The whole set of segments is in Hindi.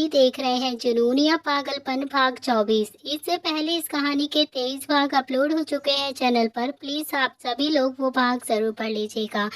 देख रहे हैं जुनून या पागलपन भाग 24। इससे पहले इस कहानी के 23 भाग अपलोड हो चुके हैं चैनल पर। प्लीज आप सभी लोग वो भाग जरूर पढ़ लीजिएगा।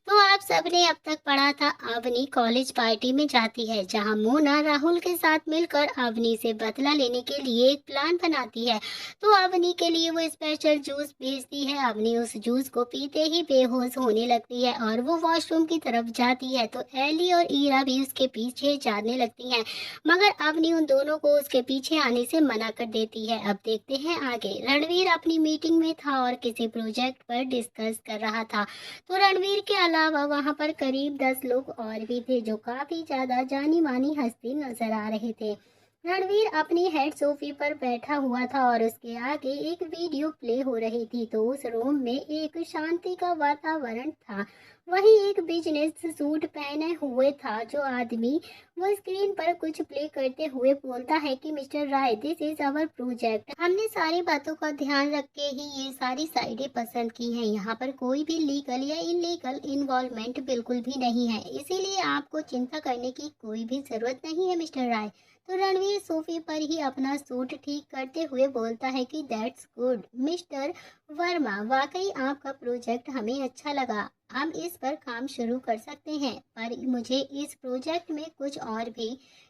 तो आप सबने अब तक पढ़ा था अवनी कॉलेज पार्टी में जाती है, जहां मोना राहुल के साथ मिलकर अवनी से बदला लेने के लिए एक प्लान बनाती है। तो अवनी के लिए वो स्पेशल जूस भेजती है। अवनी उस जूस को पीते ही बेहोश होने लगती है और वो वॉशरूम की तरफ जाती है। तो एली और ईरा भी उसके पीछे जाने लगती हैं, मगर अवनी उन दोनों को उसके पीछे आने से मना कर देती है। अब देखते हैं आगे। रणवीर अपनी मीटिंग में था और किसी प्रोजेक्ट पर डिस्कस कर रहा था। तो रणवीर के अलावा वहां पर करीब 10 लोग और भी थे, जो काफी ज्यादा जानी मानी हस्ती नजर आ रहे थे। रणवीर अपनी हेड सोफी पर बैठा हुआ था और उसके आगे एक वीडियो प्ले हो रही थी। तो उस रूम में एक शांति का वातावरण था। वहीं एक बिजनेस सूट पहने हुए था जो आदमी वो स्क्रीन पर कुछ प्ले करते हुए बोलता है कि mister Rai, this is our project. हमने सारी बातों का ध्यान रख के ही ये सारी साइडें पसंद की हैं। यहाँ पर कोई भी लीगल या इलीगल इन्वॉल्वमेंट बिल्कुल भी नहीं है, इसीलिए आपको चिंता करने की कोई भी जरूरत नहीं है मिस्टर राय। तो रणवीर सोफे पर ही अपना सूट ठीक करते हुए बोलता है कि दैट्स गुड मिस्टर वर्मा, वाकई आपका प्रोजेक्ट हमें अच्छा लगा। हम इस पर काम शुरू कर सकते हैं, पर मुझे इस प्रोजेक्ट में कुछ और भी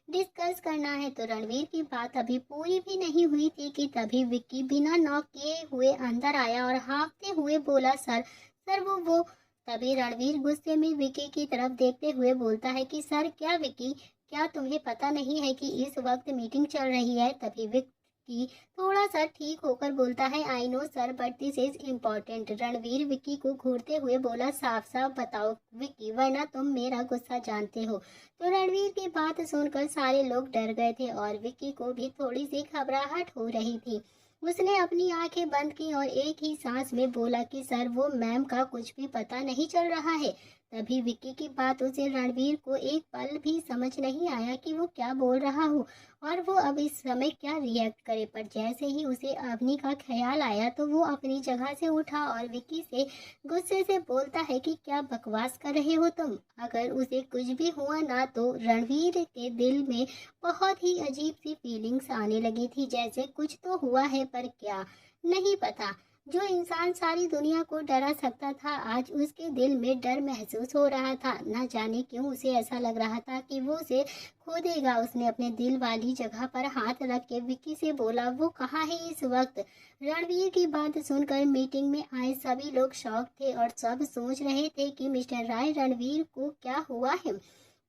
डिस्कस करना है। तो रणवीर की बात अभी पूरी भी नहीं हुई थी कि तभी विक्की बिना नॉक किए हुए अंदर आया और हाँफते हुए बोला, सर सर वो। तभी रणवीर गुस्से में विक्की की तरफ देखते हुए बोलता है कि सर क्या विक्की, क्या तुम्हें पता नहीं है कि इस वक्त मीटिंग चल रही है? तभी विक्की थोड़ा सा ठीक होकर बोलता है, I know sir but this is important. Ranveer Vicky को घूरते हुए बोला, साफ साफ बताओ विक्की, वरना तुम मेरा गुस्सा जानते हो। तो रणवीर की बात सुनकर सारे लोग डर गए थे और विक्की को भी थोड़ी सी घबराहट हो रही थी। उसने अपनी आंखें बंद की और एक ही सांस में बोला कि सर वो मैम का कुछ भी पता नहीं चल रहा है। तभी विक्की की बातों से रणवीर को एक पल भी समझ नहीं आया कि वो क्या बोल रहा हो और वो अब इस समय क्या रिएक्ट करे। पर जैसे ही उसे अवनी का ख्याल आया तो वो अपनी जगह से उठा और विक्की से गुस्से से बोलता है कि क्या बकवास कर रहे हो तुम। अगर उसे कुछ भी हुआ ना तो रणवीर के दिल में बहुत ही अजीब सी फीलिंग्स आने लगी थी, जैसे कुछ तो हुआ है पर क्या नहीं पता। जो इंसान सारी दुनिया को डरा सकता था, आज उसके दिल में डर महसूस हो रहा था। न जाने क्यों उसे ऐसा लग रहा था कि वो उसे खो देगा। उसने अपने दिल वाली जगह पर हाथ रख के विक्की से बोला, वो कहाँ है इस वक्त? रणवीर की बात सुनकर मीटिंग में आए सभी लोग शॉक थे और सब सोच रहे थे कि मिस्टर राय, रणवीर को क्या हुआ है।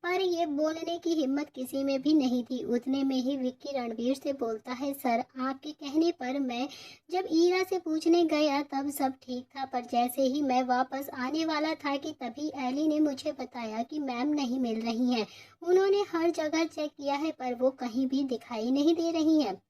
पर ये बोलने की हिम्मत किसी में भी नहीं थी। उतने में ही विक्की रणवीर से बोलता है, सर आपके कहने पर मैं जब ईरा से पूछने गया तब सब ठीक था, पर जैसे ही मैं वापस आने वाला था कि तभी एली ने मुझे बताया कि मैम नहीं मिल रही हैं। उन्होंने हर जगह चेक किया है पर वो कहीं भी दिखाई नहीं दे रही हैं।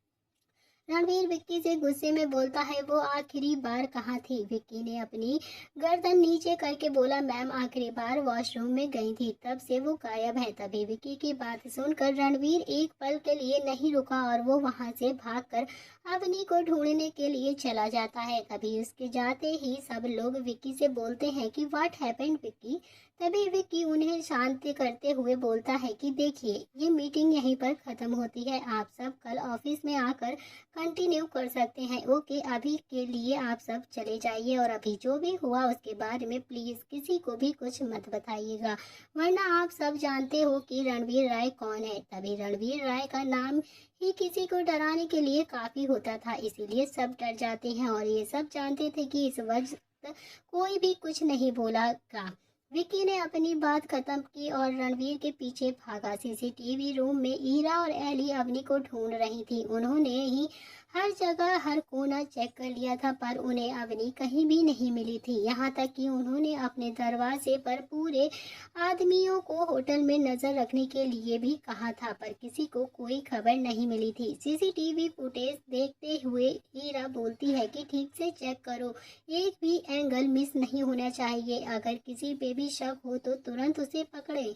रणवीर विक्की से गुस्से में बोलता है, वो आखिरी बार कहाँ थी? विक्की ने अपनी गर्दन नीचे करके बोला, मैम आखिरी बार वॉशरूम में गई थी, तब से वो गायब है। तभी विक्की की बात सुनकर रणवीर एक पल के लिए नहीं रुका और वो वहां से भागकर अवनी को ढूंढने के लिए चला जाता है। तभी उसके जाते ही सब लोग विक्की से बोलते हैं कि व्हाट हैपेंड विक्की। तभी विक्की उन्हें शांत करते हुए बोलता है कि देखिए, ये मीटिंग यहीं पर खत्म होती है, आप सब कल ऑफिस में आकर कंटिन्यू कर सकते हैं। ओके, अभी के लिए आप सब चले जाइए और अभी जो भी हुआ उसके बारे में प्लीज किसी को भी कुछ मत बताइएगा, वरना आप सब जानते हो कि रणवीर राय कौन है। तभी रणवीर राय का नाम ही किसी को डराने के लिए काफी होता था, इसीलिए सब डर जाते हैं और ये सब जानते थे कि इस वक्त कोई भी कुछ नहीं बोला। विक्की ने अपनी बात खत्म की और रणवीर के पीछे भागा। सीसीटीवी रूम में ईरा और एली अवनी को ढूंढ रही थी। उन्होंने ही हर जगह हर कोना चेक कर लिया था पर उन्हें अवनी कहीं भी नहीं मिली थी। यहाँ तक कि उन्होंने अपने दरवाजे पर पूरे आदमियों को होटल में नजर रखने के लिए भी कहा था, पर किसी को कोई खबर नहीं मिली थी। सीसीटीवी फुटेज देखते हुए ईरा बोलती है कि ठीक से चेक करो, एक भी एंगल मिस नहीं होना चाहिए। अगर किसी पे भी शक हो तो तुरंत उसे पकड़े,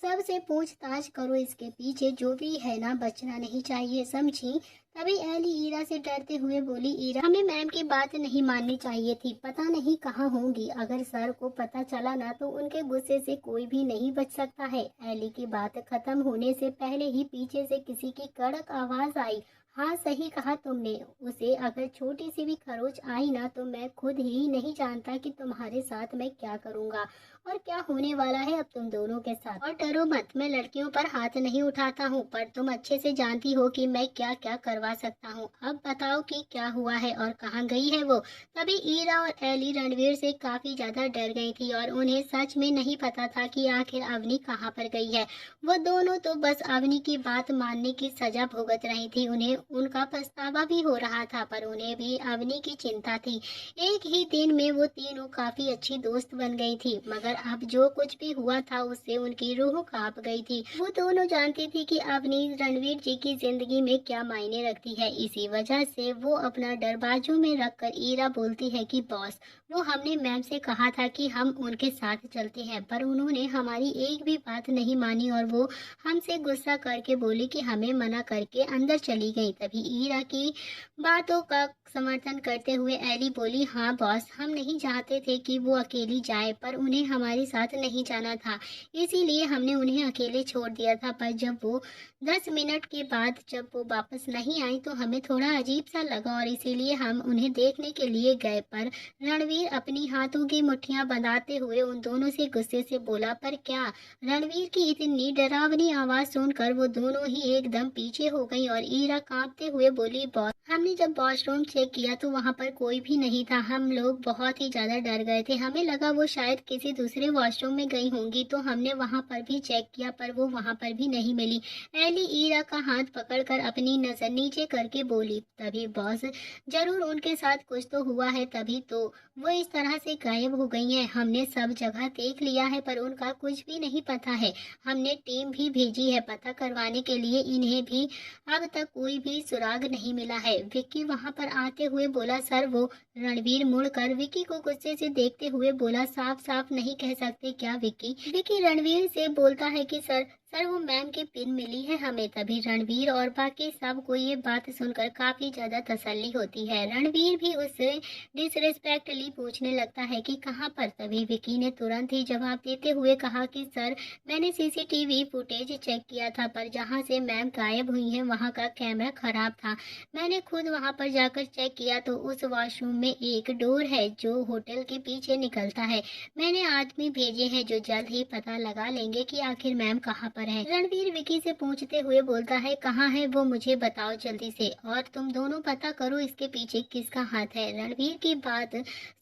सबसे पूछताछ करो, इसके पीछे जो भी है ना बचना नहीं चाहिए, समझी? तभी एली ईरा से डरते हुए बोली, ईरा हमें मैम की बात नहीं माननी चाहिए थी, पता नहीं कहाँ होंगी, अगर सर को पता चला ना तो उनके गुस्से से कोई भी नहीं बच सकता है। एली की बात खत्म होने से पहले ही पीछे से किसी की कड़क आवाज आई, हाँ सही कहा तुमने, उसे अगर छोटी सी भी खरोच आई ना तो मैं खुद ही नहीं जानता कि तुम्हारे साथ मैं क्या करूँगा और क्या होने वाला है अब तुम दोनों के साथ। और डरो मत, मैं लड़कियों पर हाथ नहीं उठाता हूँ, पर तुम अच्छे से जानती हो कि मैं क्या क्या करवा सकता हूँ। अब बताओ कि क्या हुआ है और कहाँ गई है वो। तभी ईरा और एली रणवीर से काफी ज्यादा डर गई थी और उन्हें सच में नहीं पता था कि आखिर अवनी कहाँ पर गई है। वो दोनों तो बस अवनी की बात मानने की सजा भुगत रही थी, उन्हें उनका पछतावा भी हो रहा था, पर उन्हें भी अवनी की चिंता थी। एक ही दिन में वो तीनों काफी अच्छी दोस्त बन गई थी, मगर अब जो कुछ भी हुआ था उससे उनकी रूह कांप गई थी। वो दोनों जानती थी कि अवनी रणवीर जी की जिंदगी में क्या मायने रखती है। इसी वजह से वो अपना डर बाजू में रखकर ईरा बोलती है कि बॉस, वो हमने मैम से कहा था कि हम उनके साथ चलते हैं, पर उन्होंने हमारी एक भी बात नहीं मानी और वो हमसे गुस्सा करके बोली कि हमें मना करके अंदर चली गई। तभी ईरा की बातों का समर्थन करते हुए एली बोली, हाँ बॉस, हम नहीं चाहते थे कि वो अकेली जाए, पर उन्हें हमारे साथ नहीं जाना था, इसीलिए हमने उन्हें अकेले छोड़ दिया था। पर जब वो 10 मिनट के बाद जब वो वापस नहीं आई तो हमें थोड़ा अजीब सा लगा और इसीलिए हम उन्हें देखने के लिए गए। पर रणवीर अपनी हाथों की मुट्ठियां बंधाते हुए उन दोनों से गुस्से से बोला, पर क्या। रणवीर की इतनी डरावनी आवाज सुनकर वो दोनों ही एकदम पीछे हो गई और ईरा कांपते हुए बोली, बॉस, हमने जब वॉशरूम चेक किया तो वहाँ पर कोई भी नहीं था, हम लोग बहुत ही ज्यादा डर गए थे, हमें लगा वो शायद किसी दूसरे वॉशरूम में गई होंगी, तो हमने वहाँ पर भी चेक किया पर वो वहाँ पर भी नहीं मिली। एली ईरा का हाथ पकड़कर अपनी नजर नीचे करके बोली, तभी बॉस, जरूर उनके साथ कुछ तो हुआ है, तभी तो वो इस तरह से गायब हो गई हैं। हमने सब जगह देख लिया है पर उनका कुछ भी नहीं पता है, हमने टीम भी भेजी है पता करवाने के लिए, इन्हें भी अब तक कोई भी सुराग नहीं मिला है। विक्की वहां पर आते हुए बोला, सर वो। रणवीर मुड़कर विक्की को गुस्से से देखते हुए बोला, साफ साफ नहीं कह सकते क्या विक्की। विक्की रणवीर से बोलता है कि सर वो मैम की पिन मिली है हमें। तभी रणवीर और बाकी सब को ये बात सुनकर काफी ज्यादा तसल्ली होती है। रणवीर भी उससे डिसरिस्पेक्टली पूछने लगता है कि कहाँ पर। तभी विक्की ने तुरंत ही जवाब देते हुए कहा कि सर, मैंने सीसीटीवी फुटेज चेक किया था, पर जहाँ से मैम गायब हुई हैं वहाँ का कैमरा खराब था, मैंने खुद वहाँ पर जाकर चेक किया तो उस वॉशरूम में एक डोर है जो होटल के पीछे निकलता है। मैंने आदमी भेजे हैं जो जल्द ही पता लगा लेंगे कि आखिर मैम कहाँ पर है। रणवीर विकी से पूछते हुए बोलता है, कहाँ है वो, मुझे बताओ जल्दी से, और तुम दोनों पता करो इसके पीछे किसका हाथ है। रणवीर की बात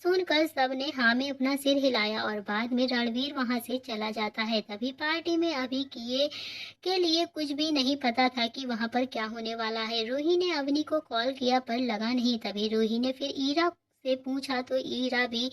सुनकर सबने हाँ में अपना सिर हिलाया और बाद में रणवीर वहाँ से चला जाता है। तभी पार्टी में अभी किए के लिए कुछ भी नहीं पता था कि वहाँ पर क्या होने वाला है। रूही ने अवनी को कॉल किया पर लगा नहीं। तभी रूही ने फिर ईरा से पूछा तो ईरा भी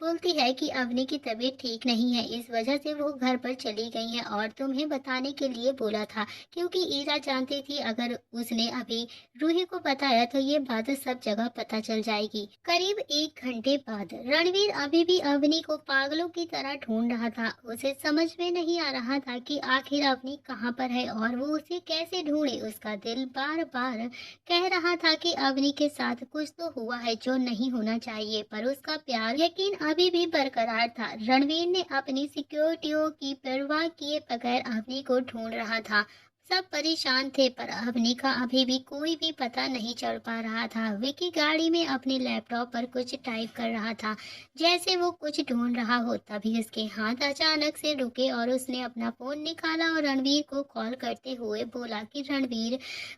बोलती है कि अवनी की तबीयत ठीक नहीं है, इस वजह से वो घर पर चली गई है और तुम्हें बताने के लिए बोला था, क्योंकि ईरा जानती थी अगर उसने अभी रूही को बताया तो ये बात सब जगह पता चल जाएगी। करीब 1 घंटे बाद रणवीर अभी भी अवनी को पागलों की तरह ढूंढ रहा था। उसे समझ में नहीं आ रहा था कि आखिर अवनी कहाँ पर है और वो उसे कैसे ढूंढे। उसका दिल बार बार कह रहा था कि अवनी के साथ कुछ तो हुआ है जो नहीं होना चाहिए, पर उसका प्यार यकीन अभी भी बरकरार था। रणवीर ने अपनी सिक्योरिटियों की परवाह किए बगैर अवनी को ढूंढ रहा था। सब परेशान थे पर अवनी का अभी भी कोई भी पता नहीं चल पा रहा था। विकी गाड़ी में अपने लैपटॉप पर कुछ टाइप कर रहा था, जैसे वो कुछ ढूंढ रहा हो। तभी उसके हाथ अचानक से रुके और उसने अपना फोन निकाला और रणवीर को कॉल करते हुए बोला कि रणवीर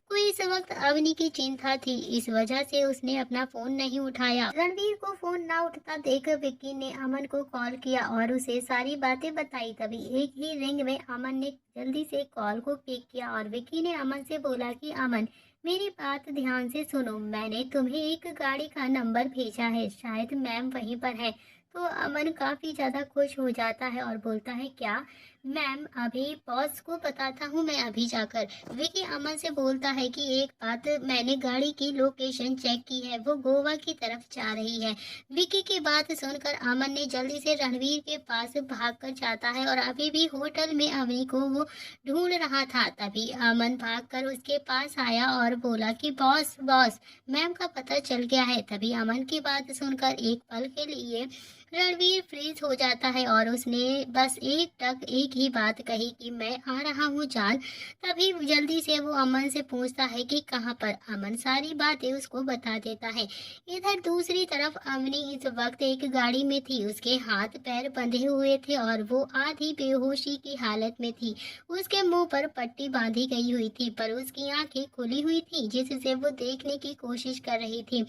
को इस वक्त अवनी की चिंता थी, इस वजह से उसने अपना फोन नहीं उठाया। रणवीर को फोन ना उठता देख विक्की ने अमन को कॉल किया और उसे सारी बातें बताई। तभी एक ही रिंग में अमन ने जल्दी से कॉल को पिक किया और विक्की ने अमन से बोला कि अमन, मेरी बात ध्यान से सुनो, मैंने तुम्हें एक गाड़ी का नंबर भेजा है, शायद मैम वहीं पर है। तो अमन काफी ज्यादा खुश हो जाता है और बोलता है, क्या मैम अभी बॉस को बताता हूँ मैं अभी जाकर। विकी अमन से बोलता है कि एक बात, मैंने गाड़ी की लोकेशन चेक की है, वो गोवा की तरफ जा रही है। विकी की बात सुनकर अमन ने जल्दी से रणवीर के पास भागकर जाता है और अभी भी होटल में अवनी को वो ढूंढ रहा था। तभी अमन भागकर उसके पास आया और बोला कि बॉस बॉस, मैम का पता चल गया है। तभी अमन की बात सुनकर एक पल के लिए रणवीर फ्रीज हो जाता है और उसने बस एक ही बात कही कि मैं आ रहा हूँ जान। तभी जल्दी से वो अमन से पूछता है कि कहाँ पर। अमन सारी बातें उसको बता देता है। इधर दूसरी तरफ अवनी इस वक्त एक गाड़ी में थी। उसके हाथ पैर बंधे हुए थे और वो आधी बेहोशी की हालत में थी। उसके मुंह पर पट्टी बांधी गई हुई थी पर उसकी आंखें खुली हुई थी, जिससे वो देखने की कोशिश कर रही थी।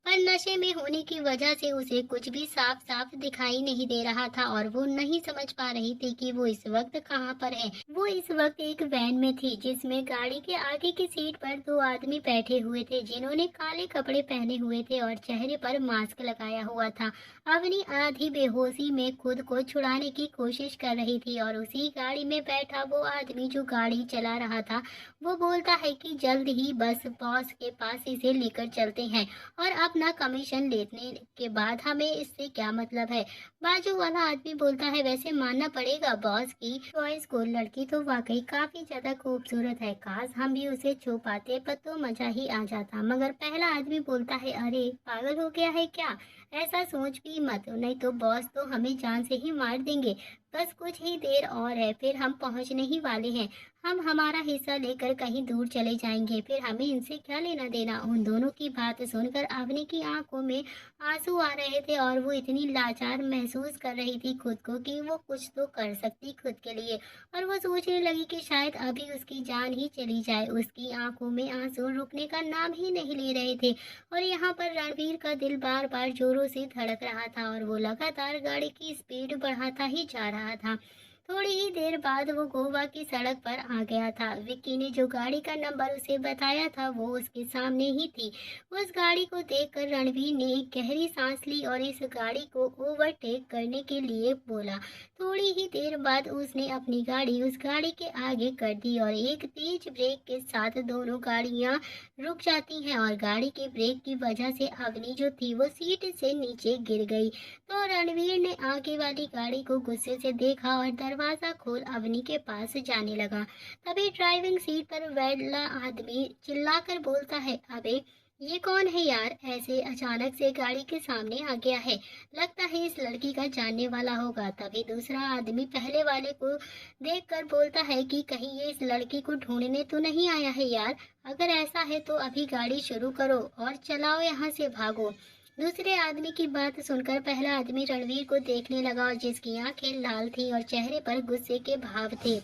पर नशे में होने की वजह से उसे कुछ भी साफ साफ दिखाई नहीं दे रहा था और वो नहीं समझ पा रही थी कि वो इस वक्त कहाँ पर है। वो इस वक्त एक वैन में थी जिसमें गाड़ी के आगे की सीट पर दो आदमी बैठे हुए थे जिन्होंने काले कपड़े पहने हुए थे और चेहरे पर मास्क लगाया हुआ था। अवनी आधी बेहोशी में खुद को छुड़ाने की कोशिश कर रही थी और उसी गाड़ी में बैठा वो आदमी जो गाड़ी चला रहा था वो बोलता है कि जल्द ही बस बॉस के पास इसे लेकर चलते हैं और अपना कमीशन लेने के बाद हमें इससे क्या मतलब है। बाजू वाला आदमी बोलता है वैसे मानना पड़ेगा बॉस की चॉइस को, लड़की तो वाकई काफी ज्यादा खूबसूरत है, काश हम भी उसे छू पाते पर तो मजा ही आ जाता। मगर पहला आदमी बोलता है अरे पागल हो गया है क्या, ऐसा सोच भी मत, नहीं तो बॉस तो हमें जान से ही मार देंगे। बस कुछ ही देर और है फिर हम पहुंचने ही वाले हैं। हम हमारा हिस्सा लेकर कहीं दूर चले जाएंगे, फिर हमें इनसे क्या लेना देना। उन दोनों की बात सुनकर अवनी की आंखों में आंसू आ रहे थे और वो इतनी लाचार महसूस कर रही थी खुद को कि वो कुछ तो कर सकती खुद के लिए। और वो सोचने लगी कि शायद अभी उसकी जान ही चली जाए। उसकी आंखों में आंसू रुकने का नाम ही नहीं ले रहे थे और यहाँ पर रणवीर का दिल बार बार जोरों से धड़क रहा था और वो लगातार गाड़ी की स्पीड बढ़ाता ही जा रहा था। थोड़ी ही देर बाद वो गोवा की सड़क पर आ गया था। विक्की ने जो गाड़ी का नंबर उसे बताया था वो उसके सामने ही थी। उस गाड़ी को देखकर रणवीर ने एक गहरी सांस ली और इस गाड़ी को ओवरटेक करने के लिए बोला। थोड़ी ही देर बाद उसने अपनी गाड़ी उस गाड़ी के आगे कर दी और एक तेज ब्रेक के साथ दोनों गाड़ियां रुक जाती हैं और गाड़ी के ब्रेक की वजह से अवनी जो थी वो सीट से नीचे गिर गई। तो रणवीर ने आगे वाली गाड़ी को गुस्से से देखा और दरवाजा खोल अवनी के पास जाने लगा। तभी ड्राइविंग सीट पर बैठा आदमी चिल्लाकर बोलता है अबे ये कौन है यार, ऐसे अचानक से गाड़ी के सामने आ गया है, लगता है इस लड़की का जानने वाला होगा। तभी दूसरा आदमी पहले वाले को देखकर बोलता है कि कहीं ये इस लड़की को ढूंढने तो नहीं आया है यार, अगर ऐसा है तो अभी गाड़ी शुरू करो और चलाओ, यहाँ से भागो। दूसरे आदमी की बात सुनकर पहला आदमी रणवीर को देखने लगा और जिसकी आंखें लाल थी और चेहरे पर गुस्से के भाव थे।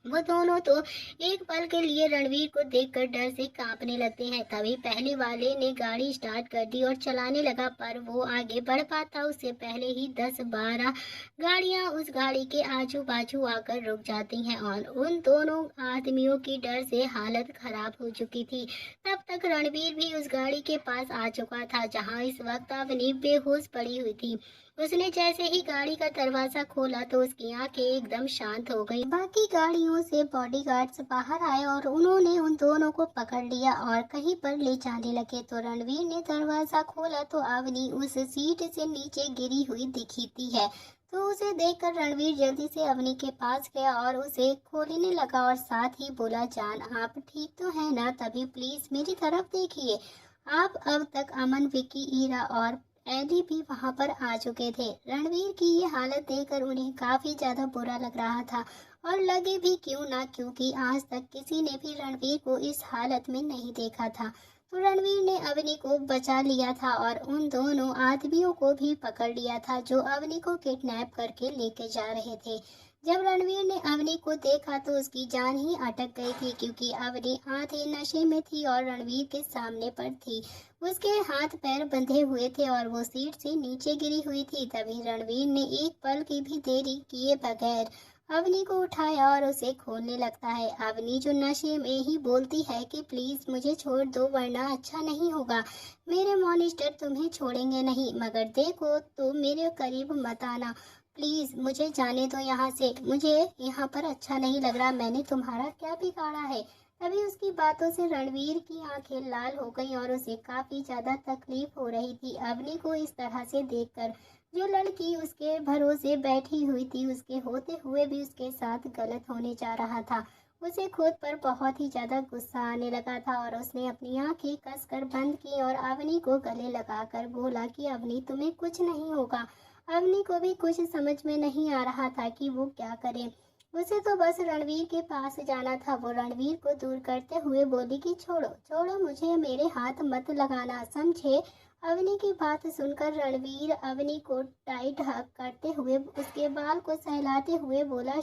वो दोनों तो एक पल के लिए रणवीर को देखकर डर से कांपने लगते हैं। तभी पहले वाले ने गाड़ी स्टार्ट कर दी और चलाने लगा, पर वो आगे बढ़ पाता उससे पहले ही 10-12 गाड़ियां उस गाड़ी के आजू बाजू आकर रुक जाती हैं और उन दोनों आदमियों की डर से हालत खराब हो चुकी थी। तब तक रणवीर भी उस गाड़ी के पास आ चुका था जहाँ इस वक्त अवनी बेहोश पड़ी हुई थी। उसने जैसे ही गाड़ी का दरवाजा खोला तो उसकी आंखें एकदम शांत हो गई। बाकी गाड़ियों से बॉडीगार्ड्स बाहर आए और उन्होंने उन दोनों को पकड़ लिया और कहीं पर ले जाने लगे। तो रणवीर ने दरवाजा खोला तो अवनी उस सीट से नीचे गिरी हुई दिखी थी है। तो उसे देखकर रणवीर जल्दी से अवनी के पास गया और उसे खोलने लगा और साथ ही बोला जान आप ठीक तो है ना, तभी प्लीज मेरी तरफ देखिए। आप अब तक अमन, विकी, ईरा और एली भी वहां पर आ चुके थे। रणवीर की ये हालत देखकर उन्हें काफी ज्यादा बुरा लग रहा था और लगे भी क्यों ना, क्योंकि आज तक किसी ने भी रणवीर को इस हालत में नहीं देखा था। तो रणवीर ने अवनी को बचा लिया था और उन दोनों आदमियों को भी पकड़ लिया था जो अवनी को किडनैप करके लेके जा रहे थे। जब रणवीर ने अवनी को देखा तो उसकी जान ही अटक गई थी, क्योंकि अवनी आधे नशे में थी और रणवीर के सामने पर थी। उसके हाथ पैर बंधे हुए थे और वो सीट से नीचे गिरी हुई थी। तभी रणवीर ने एक पल की भी देरी किए बगैर अवनी को उठाया और उसे खोलने लगता है। अवनी जो नशे में ही बोलती है कि प्लीज मुझे छोड़ दो वरना अच्छा नहीं होगा, मेरे मॉनिस्टर तुम्हें छोड़ेंगे नहीं, मगर देखो तो मेरे करीब मत आना, प्लीज मुझे जाने दो यहाँ से, मुझे यहाँ पर अच्छा नहीं लग रहा, मैंने तुम्हारा क्या बिगाड़ा है। तभी उसकी बातों से रणवीर की आंखें लाल हो गई और उसे काफी ज्यादा तकलीफ हो रही थी अवनी को इस तरह से देखकर। जो लड़की उसके भरोसे बैठी हुई थी, उसके होते हुए भी उसके साथ गलत होने जा रहा था। उसे खुद पर बहुत ही ज्यादा गुस्सा आने लगा था और उसने अपनी आंखें कसकर बंद की और अवनी को गले लगाकर बोला कि अवनी तुम्हें कुछ नहीं होगा। अवनी को भी कुछ समझ में नहीं आ रहा था कि वो क्या करे। उसे तो बस रणवीर के पास जाना था। वो रणवीर को दूर करते हुए बोली कि छोड़ो छोड़ो मुझे, मेरे हाथ मत लगाना, समझे। अवनी की बात सुनकर रणवीर अवनी को टाइट हक करते हुए उसके बाल को सहलाते हुए बोला,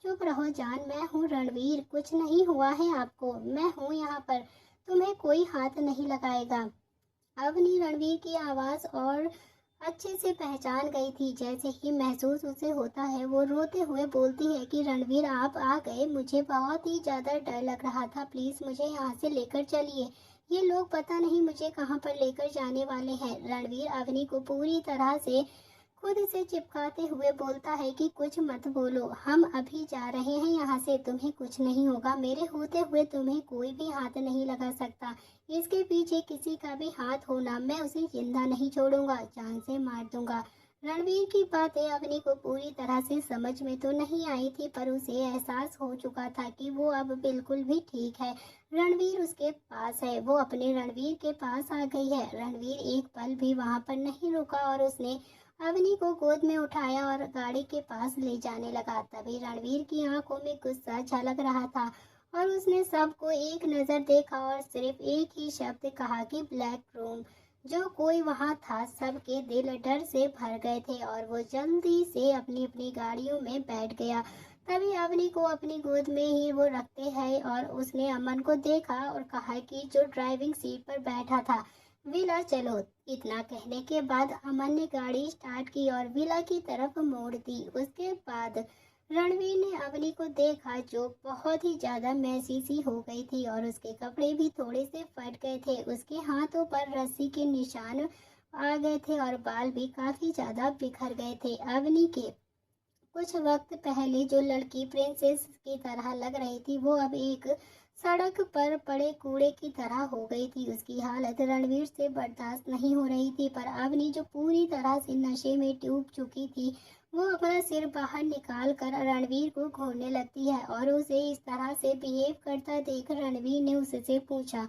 चुप रहो जान, मैं हूँ रणवीर, कुछ नहीं हुआ है आपको, मैं हूँ यहाँ पर, तुम्हें कोई हाथ नहीं लगाएगा। अवनी रणवीर की आवाज़ और अच्छे से पहचान गई थी। जैसे ही महसूस उसे होता है, वो रोते हुए बोलती है कि रणवीर आप आ गए, मुझे बहुत ही ज़्यादा डर लग रहा था, प्लीज़ मुझे यहाँ से लेकर चलिए। ये लोग पता नहीं मुझे कहाँ पर लेकर जाने वाले हैं। रणवीर अवनी को पूरी तरह से खुद से चिपकाते हुए बोलता है कि कुछ मत बोलो, हम अभी जा रहे हैं यहाँ से, तुम्हें कुछ नहीं होगा, मेरे होते हुए तुम्हें कोई भी हाथ नहीं लगा सकता। इसके पीछे किसी का भी हाथ होना, मैं उसे जिंदा नहीं छोड़ूंगा, जान से मार दूंगा। रणवीर की बातें अवनी को पूरी तरह से समझ में तो नहीं आई थी, पर उसे एहसास हो चुका था कि वो अब बिल्कुल भी ठीक है। रणवीर उसके पास है, वो अपने रणवीर के पास आ गई है। रणवीर एक पल भी वहां पर नहीं रुका और उसने अवनी को गोद में उठाया और गाड़ी के पास ले जाने लगा। तभी रणवीर की आंखों में गुस्सा झलक रहा था और उसने सबको एक नजर देखा और सिर्फ एक ही शब्द कहा कि ब्लैक रूम। जो कोई वहां था, सबके दिल डर से भर गए थे और वो जल्दी से अपनी अपनी गाड़ियों में बैठ गया। तभी अवनी को अपनी गोद में ही वो रखते हैं और उसने अमन को देखा और कहा कि जो ड्राइविंग सीट पर बैठा था, विला चलो। इतना कहने के बाद अमन ने गाड़ी स्टार्ट की और विला की तरफ मोड़ दी। उसके बाद रणवीर ने अवनी को देखा, जो बहुत ही ज्यादा मैसी सी हो गई थी और उसके कपड़े भी थोड़े से फट गए थे। उसके हाथों पर रस्सी के निशान आ गए थे और बाल भी काफी ज्यादा बिखर गए थे। अवनी के कुछ वक्त पहले जो लड़की प्रिंसेस की तरह लग रही थी, वो अब एक सड़क पर पड़े कूड़े की तरह हो गई थी। उसकी हालत रणवीर से बर्दाश्त नहीं हो रही थी, पर अवनी जो पूरी तरह से नशे में डूब चुकी थी, वो अपना सिर बाहर निकाल कर रणवीर को घूरने लगती है और उसे इस तरह से बिहेव करता देख रणवीर ने उससे पूछा,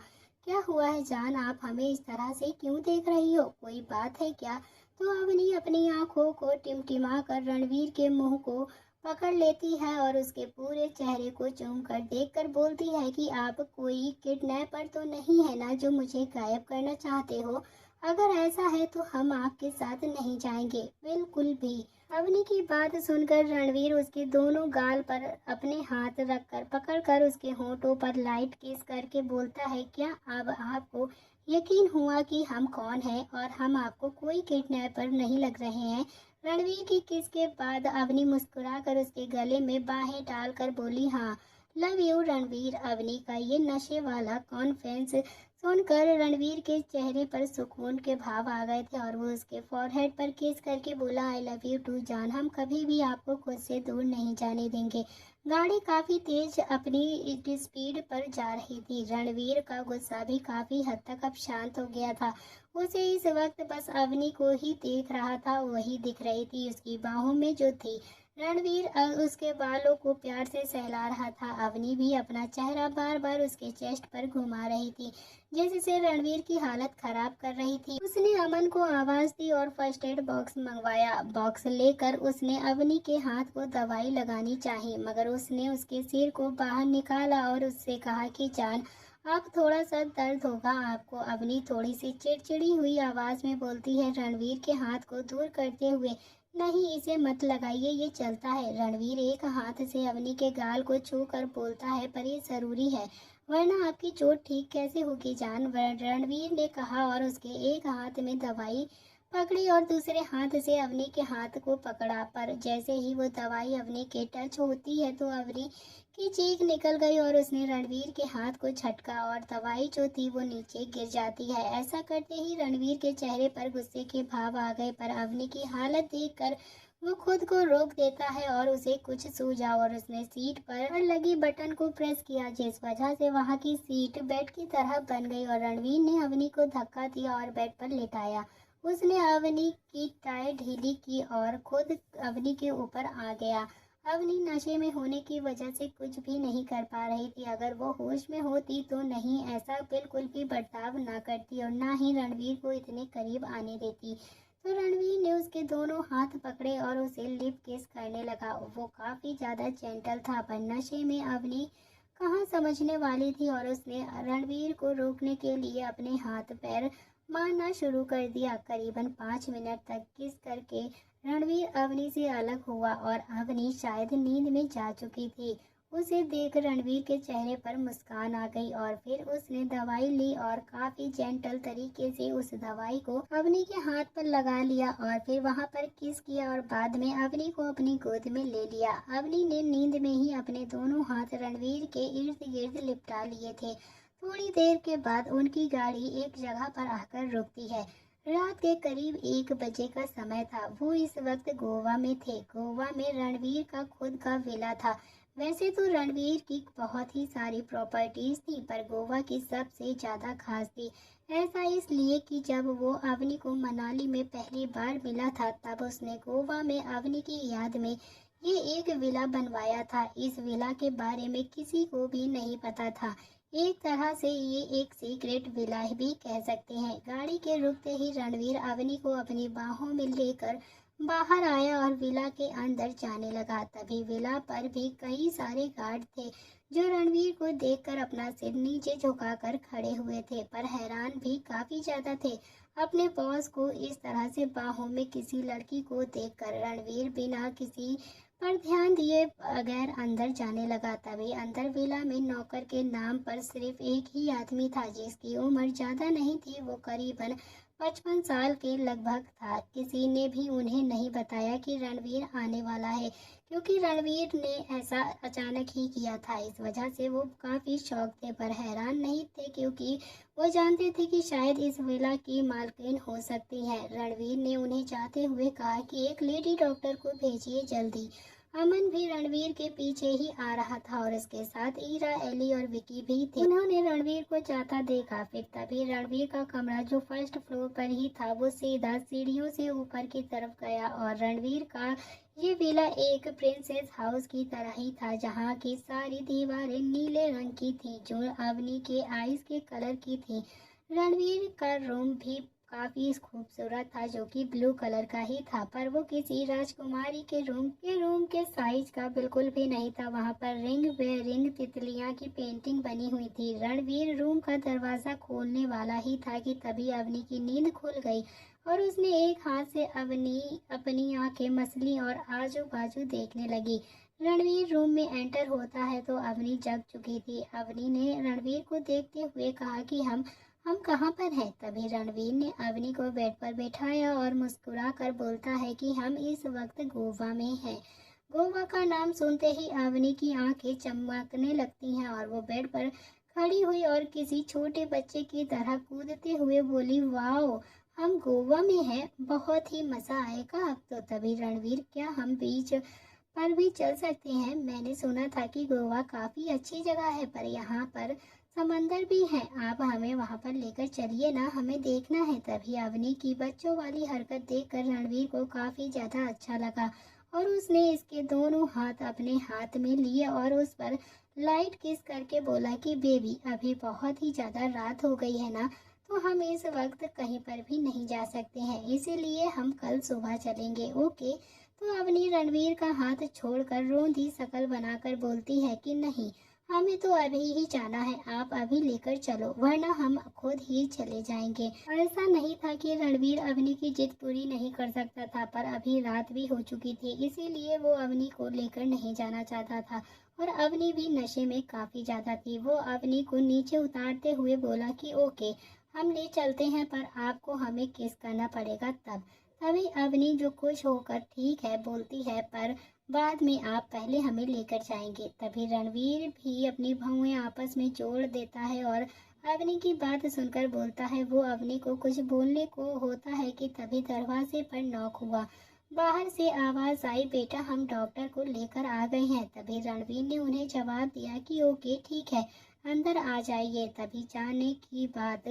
क्या हुआ है जान, आप हमें इस तरह से क्यों देख रही हो, कोई बात है क्या। तो अवनी अपनी आंखों को टिमटिमा कर रणवीर के मुंह को पकड़ लेती है और उसके पूरे चेहरे को चूम कर देख कर बोलती है कि आप कोई किडनैपर तो नहीं है ना, जो मुझे गायब करना चाहते हो। अगर ऐसा है तो हम आपके साथ नहीं जाएंगे, बिल्कुल भी। अवनी की बात सुनकर रणवीर उसके दोनों गाल पर अपने हाथ रखकर पकड़कर उसके होठों पर लाइट किस करके बोलता है, क्या अब आपको यकीन हुआ कि हम कौन हैं और हम आपको कोई किडनैपर नहीं लग रहे हैं। रणवीर की किस के बाद अवनी मुस्कुराकर उसके गले में बाहें डालकर बोली, हाँ लव यू रणवीर। अवनी का ये नशे वाला कॉन्फिडेंस सुनकर रणवीर के चेहरे पर सुकून के भाव आ गए थे और वो उसके फॉरहेड पर किस करके बोला, आई लव यू टू जान, हम कभी भी आपको खुद से दूर नहीं जाने देंगे। गाड़ी काफी तेज अपनी स्पीड पर जा रही थी। रणवीर का गुस्सा भी काफी हद तक अब शांत हो गया था। उसे इस वक्त बस अवनी को ही देख रहा था, वही दिख रही थी उसकी बाहों में जो थी। रणवीर उसके बालों को प्यार से सहला रहा था। अवनी भी अपना चेहरा बार बार उसके चेस्ट पर घुमा रही थी, जिससे रणवीर की हालत खराब कर रही थी। उसने अमन को आवाज दी और फर्स्ट एड बॉक्स मंगवाया। बॉक्स लेकर उसने अवनी के हाथ को दवाई लगानी चाहिए, मगर उसने उसके सिर को बाहर निकाला और उससे कहा कि जान, अब थोड़ा सा दर्द होगा आपको। अवनी थोड़ी सी चिड़चिड़ी हुई आवाज में बोलती है, रणवीर के हाथ को दूर करते हुए, नहीं इसे मत लगाइए, ये चलता है। रणवीर एक हाथ से अवनी के गाल को छू कर बोलता है, पर ये जरूरी है, वरना आपकी चोट ठीक कैसे होगी जान, रणवीर ने कहा और उसके एक हाथ में दवाई पकड़ी और दूसरे हाथ से अवनी के हाथ को पकड़ा। पर जैसे ही वो दवाई अवनी के टच होती है तो अवनी की चीख निकल गई और उसने रणवीर के हाथ को झटका और दवाई जो थी वो नीचे गिर जाती है। ऐसा करते ही रणवीर के चेहरे पर गुस्से के भाव आ गए, पर अवनी की हालत देखकर वो खुद को रोक देता है और उसे कुछ सूझा और उसने सीट पर लगी बटन को प्रेस किया, जिस वजह से वहां की सीट बेड की तरह बन गई और रणवीर ने अवनी को धक्का दिया और बेड पर लेटाया। उसने अवनी की टाई ढीली की और खुद अवनी के ऊपर आ गया। अवनी नशे में होने की वजह से कुछ भी नहीं कर पा रही थी। अगर वो होश में होती तो नहीं ऐसा बिल्कुल भी बर्ताव ना करती और ना ही रणवीर को इतने करीब आने देती। तो रणवीर ने उसके दोनों हाथ पकड़े और उसे लिप किस करने लगा। वो काफी ज्यादा जेंटल था, पर नशे में अवनी कहाँ समझने वाली थी और उसने रणवीर को रोकने के लिए अपने हाथ पैर मारना शुरू कर दिया। करीबन 5 मिनट तक किस करके रणवीर अवनी से अलग हुआ और अवनी शायद नींद में जा चुकी थी। उसे देख रणवीर के चेहरे पर मुस्कान आ गई और फिर उसने दवाई ली और काफी जेंटल तरीके से उस दवाई को अवनी के हाथ पर लगा लिया और फिर वहां पर किस किया और बाद में अवनी को अपनी गोद में ले लिया। अवनी ने नींद में ही अपने दोनों हाथ रणवीर के इर्द गिर्द लिपटा लिए थे। थोड़ी देर के बाद उनकी गाड़ी एक जगह पर आकर रुकती है। रात के करीब 1 बजे का समय था। वो इस वक्त गोवा में थे। गोवा में रणवीर का खुद का विला था। वैसे तो रणवीर की बहुत ही सारी प्रॉपर्टीज थी, पर गोवा की सबसे ज्यादा खास थी। ऐसा इसलिए कि जब वो अवनी को मनाली में पहली बार मिला था, तब उसने गोवा में अवनी की याद में ये एक विला बनवाया था। इस विला के बारे में किसी को भी नहीं पता था। एक तरह से ये एक सीक्रेट विला भी कह सकते हैं। गाड़ी के रुकते ही रणवीर अवनी को अपनी बाहों में लेकर बाहर आया और विला के अंदर जाने लगा। तभी विला पर भी कई सारे गार्ड थे, जो रणवीर को देखकर अपना सिर नीचे झुकाकर खड़े हुए थे, पर हैरान भी काफी ज्यादा थे। अपने बॉस को इस तरह से बाहों में किसी लड़की को देखकर रणवीर बिना किसी पर ध्यान दिए बगैर अंदर जाने लगा। तभी अंदर विला में नौकर के नाम पर सिर्फ एक ही आदमी था, जिसकी उम्र ज्यादा नहीं थी। वो करीबन 55 साल के लगभग था। किसी ने भी उन्हें नहीं बताया कि रणवीर आने वाला है, क्योंकि रणवीर ने ऐसा अचानक ही किया था। इस वजह से वो काफी शौक थे, पर हैरान नहीं थे, क्योंकि वो जानते थे कि शायद इस विला की मालकिन हो सकती है। रणवीर ने उन्हें जाते हुए कहा कि एक लेडी डॉक्टर को भेजिए जल्दी। अमन भी रणवीर के पीछे ही आ रहा था और उसके साथ ईरा, एली और विकी भी थे। उन्होंने रणवीर को जाता देखा। फिर तभी रणवीर का कमरा, जो फर्स्ट फ्लोर पर ही था, वो सीधा सीढ़ियों से ऊपर की तरफ गया और रणवीर का ये विला एक प्रिंसेस हाउस की तरह ही था, जहाँ की सारी दीवारें नीले रंग की थी, जो अवनी के आईज के कलर की थी। रणवीर का रूम भी काफी खूबसूरत था, जो कि ब्लू कलर का ही था, पर वो किसी राजकुमारी के रूम के साइज का बिल्कुल भी नहीं था। वहां पर रिंग बे रिंग तितलियां की पेंटिंग बनी हुई थी। रणवीर रूम का दरवाजा खोलने वाला ही था कि तभी अवनी की नींद खुल गई और उसने एक हाथ से अवनी अपनी आंखें मसली और आजू बाजू देखने लगी। रणवीर रूम में एंटर होता है तो अवनी जग चुकी थी। अवनी ने रणवीर को देखते हुए कहा कि हम कहाँ पर हैं। तभी रणवीर ने अवनी को बेड पर बैठाया और मुस्कुरा कर बोलता है कि हम इस वक्त गोवा में हैं। गोवा का नाम सुनते ही अवनी की आंखें चमकने लगती हैं और वो बेड पर खड़ी हुई और किसी छोटे बच्चे की तरह कूदते हुए बोली, वाओ, हम गोवा में हैं, बहुत ही मजा आएगा अब तो। तभी रणवीर, क्या हम बीच पर भी चल सकते हैं? मैंने सुना था कि गोवा काफी अच्छी जगह है, पर यहाँ पर समंदर भी है। आप हमें वहां पर लेकर चलिए ना, हमें देखना है। तभी अवनी की बच्चों वाली हरकत देखकर रणवीर को काफी ज्यादा अच्छा लगा और उसने इसके दोनों हाथ अपने हाथ में लिए और उस पर लाइट किस करके बोला कि बेबी, अभी बहुत ही ज्यादा रात हो गई है ना, तो हम इस वक्त कहीं पर भी नहीं जा सकते हैं, इसीलिए हम कल सुबह चलेंगे, ओके। तो अवनी रणवीर का हाथ छोड़कर रोंधी शक्ल बनाकर बोलती है कि नहीं, हमें तो अभी ही जाना है, आप अभी लेकर चलो, वरना हम खुद ही चले जाएंगे। ऐसा नहीं था कि रणवीर अवनी की जिद पूरी नहीं कर सकता था, पर अभी रात भी हो चुकी थी, इसीलिए वो अवनी को लेकर नहीं जाना चाहता था। और अवनी भी नशे में काफी ज्यादा थी। वो अवनी को नीचे उतारते हुए बोला कि ओके, हम ले चलते हैं, पर आपको हमें किस करना पड़ेगा तब। तभी अवनी जो खुश होकर ठीक है बोलती है, पर बाद में आप पहले हमें लेकर जाएंगे। तभी रणवीर भी अपनी भौहें आपस में जोड़ देता है और अवनी की बात सुनकर बोलता है। वो अवनी को कुछ बोलने को होता है कि तभी दरवाजे पर नॉक हुआ। बाहर से आवाज आई, बेटा हम डॉक्टर को लेकर आ गए हैं। तभी रणवीर ने उन्हें जवाब दिया कि ओके ठीक है, अंदर आ जाइए। तभी जाने की बात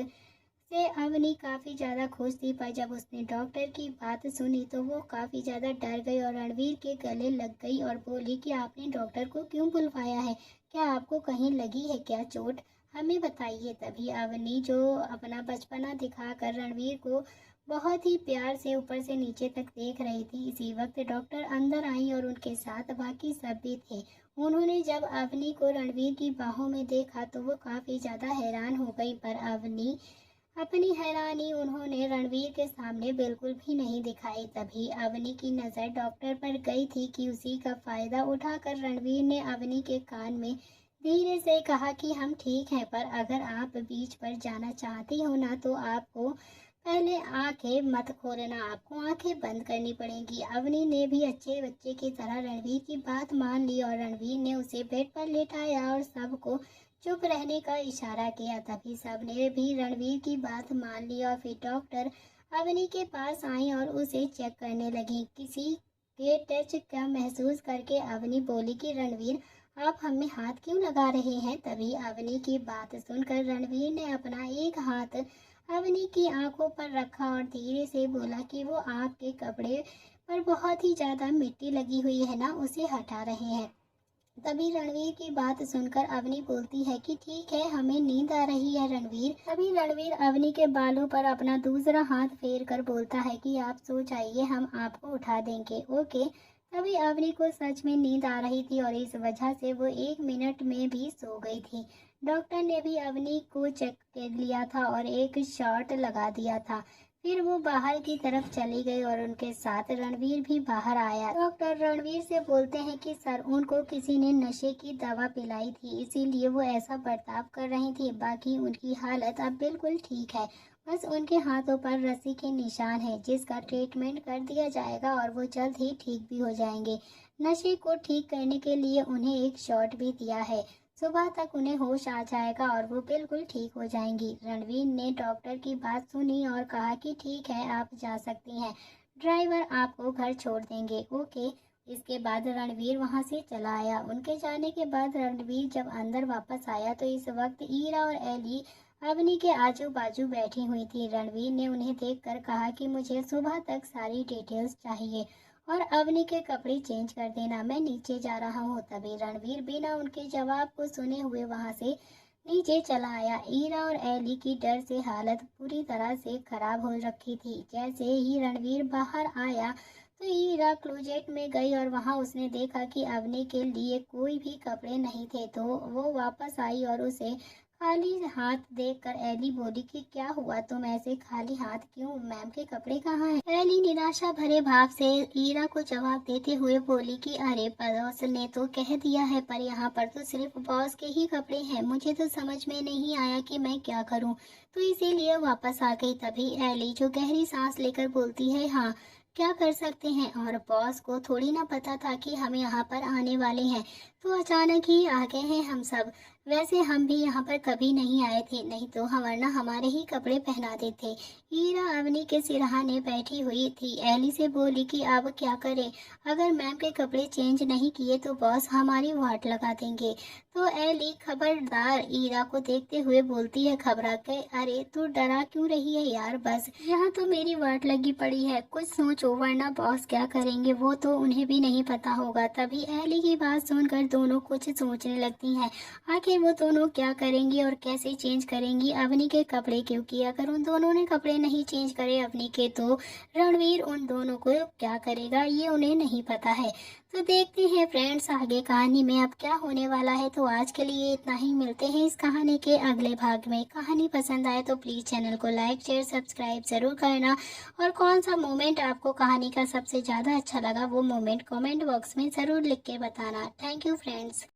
से अवनी काफी ज्यादा खुश थी, पर जब उसने डॉक्टर की बात सुनी तो वो काफी ज्यादा डर गई और रणवीर के गले लग गई और बोली कि आपने डॉक्टर को क्यों बुलवाया है? क्या आपको कहीं लगी है क्या चोट? हमें बताइए। तभी अवनी जो अपना बचपना दिखाकर रणवीर को बहुत ही प्यार से ऊपर से नीचे तक देख रही थी। इसी वक्त डॉक्टर अंदर आई और उनके साथ बाकी सब भी थे। उन्होंने जब अवनी को रणवीर की बाहों में देखा तो वो काफी ज्यादा हैरान हो गई, पर अवनी अपनी हैरानी उन्होंने रणवीर के सामने बिल्कुल भी नहीं दिखाई। तभी अवनी की नज़र डॉक्टर पर गई थी कि उसी का फायदा उठाकर रणवीर ने अवनी के कान में धीरे से कहा कि हम ठीक हैं, पर अगर आप बीच पर जाना चाहती हो ना तो आपको पहले आंखें मत खोलना, आपको आंखें बंद करनी पड़ेंगी। अवनी ने भी अच्छे बच्चे की तरह रणवीर की बात मान ली और रणवीर ने उसे बेड पर लेटाया और सबको चुप रहने का इशारा किया। तभी सबने भी रणवीर की बात मान ली और फिर डॉक्टर अवनी के पास आई और उसे चेक करने लगी। किसी के टच का महसूस करके अवनी बोली कि रणवीर आप हमें हाथ क्यों लगा रहे हैं? तभी अवनी की बात सुनकर रणवीर ने अपना एक हाथ अवनी की आंखों पर रखा और धीरे से बोला कि वो आपके कपड़े पर बहुत ही ज्यादा मिट्टी लगी हुई है ना, उसे हटा रहे हैं। तभी रणवीर की बात सुनकर अवनी बोलती है कि ठीक है, हमें नींद आ रही है रणवीर। तभी रणवीर अवनी के बालों पर अपना दूसरा हाथ फेर कर बोलता है कि आप सो जाइए, हम आपको उठा देंगे, ओके। तभी अवनी को सच में नींद आ रही थी और इस वजह से वो 1 मिनट में भी सो गई थी। डॉक्टर ने भी अवनी को चेक कर लिया था और एक शॉट लगा दिया था। फिर वो बाहर की तरफ चली गई और उनके साथ रणवीर भी बाहर आया। डॉक्टर रणवीर से बोलते हैं कि सर, उनको किसी ने नशे की दवा पिलाई थी, इसीलिए वो ऐसा बर्ताव कर रही थी। बाकी उनकी हालत अब बिल्कुल ठीक है, बस उनके हाथों पर रस्सी के निशान हैं, जिसका ट्रीटमेंट कर दिया जाएगा और वो जल्द ही ठीक भी हो जाएंगे। नशे को ठीक करने के लिए उन्हें एक शॉट भी दिया है, सुबह तक उन्हें होश आ जाएगा और वो बिल्कुल ठीक हो जाएंगी। रणवीर ने डॉक्टर की बात सुनी और कहा कि ठीक है, आप जा सकती हैं, ड्राइवर आपको घर छोड़ देंगे, ओके। इसके बाद रणवीर वहां से चला आया। उनके जाने के बाद रणवीर जब अंदर वापस आया तो इस वक्त ईरा और एली अवनी के आजू बाजू बैठी हुई थी। रणवीर ने उन्हें देखकर कहा कि मुझे सुबह तक सारी डिटेल्स चाहिए और अवनी के कपड़े चेंज कर देना, मैं नीचे जा रहा हूँ। तभी रणवीर बिना उनके जवाब को सुने हुए वहां से नीचे चला आया। ईरा और एली की डर से हालत पूरी तरह से खराब हो रखी थी। जैसे ही रणवीर बाहर आया तो ईरा क्लोजेट में गई और वहां उसने देखा कि अवनी के लिए कोई भी कपड़े नहीं थे, तो वो वापस आई और उसे खाली हाथ देखकर एली बोली कि क्या हुआ, तुम ऐसे खाली हाथ क्यों? मैम के कपड़े कहाँ हैं? एली निराशा भरे भाव से ईरा को जवाब देते हुए बोली कि अरे बॉस ने तो कह दिया है, पर यहाँ पर तो सिर्फ बॉस के ही कपड़े हैं, मुझे तो समझ में नहीं आया कि मैं क्या करूँ, तो इसीलिए वापस आ गई। तभी एली जो गहरी सांस लेकर बोलती है, हाँ क्या कर सकते हैं, और बॉस को थोड़ी ना पता था कि हम यहाँ पर आने वाले हैं, तो अचानक ही आ गए हैं हम सब। वैसे हम भी यहाँ पर कभी नहीं आए थे, नहीं तो वरना हमारे ही कपड़े पहनाते थे। ईरा अवनी के सिरहाने बैठी हुई थी। एली से बोली कि अब क्या करें, अगर मैम के कपड़े चेंज नहीं किए तो बॉस हमारी वाट लगा देंगे। तो एली खबरदार ईरा को देखते हुए बोलती है घबरा के, अरे तू डरा क्यों रही है यार, बस यहाँ तो मेरी वाट लगी पड़ी है, कुछ सोचो वरना बॉस क्या करेंगे वो तो उन्हें भी नहीं पता होगा। तभी एली की बात सुनकर दोनों कुछ सोचने लगती हैं, आखिर वो दोनों क्या करेंगी और कैसे चेंज करेंगी अवनी के कपड़े, क्योंकि अगर उन दोनों ने कपड़े नहीं चेंज करे अवनी के तो रणवीर उन दोनों को क्या करेगा ये उन्हें नहीं पता है। तो देखते हैं फ्रेंड्स आगे कहानी में अब क्या होने वाला है। तो आज के लिए इतना ही, मिलते हैं इस कहानी के अगले भाग में। कहानी पसंद आए तो प्लीज़ चैनल को लाइक शेयर सब्सक्राइब ज़रूर करना, और कौन सा मोमेंट आपको कहानी का सबसे ज़्यादा अच्छा लगा वो मोमेंट कमेंट बॉक्स में ज़रूर लिख के बताना। Thank you friends.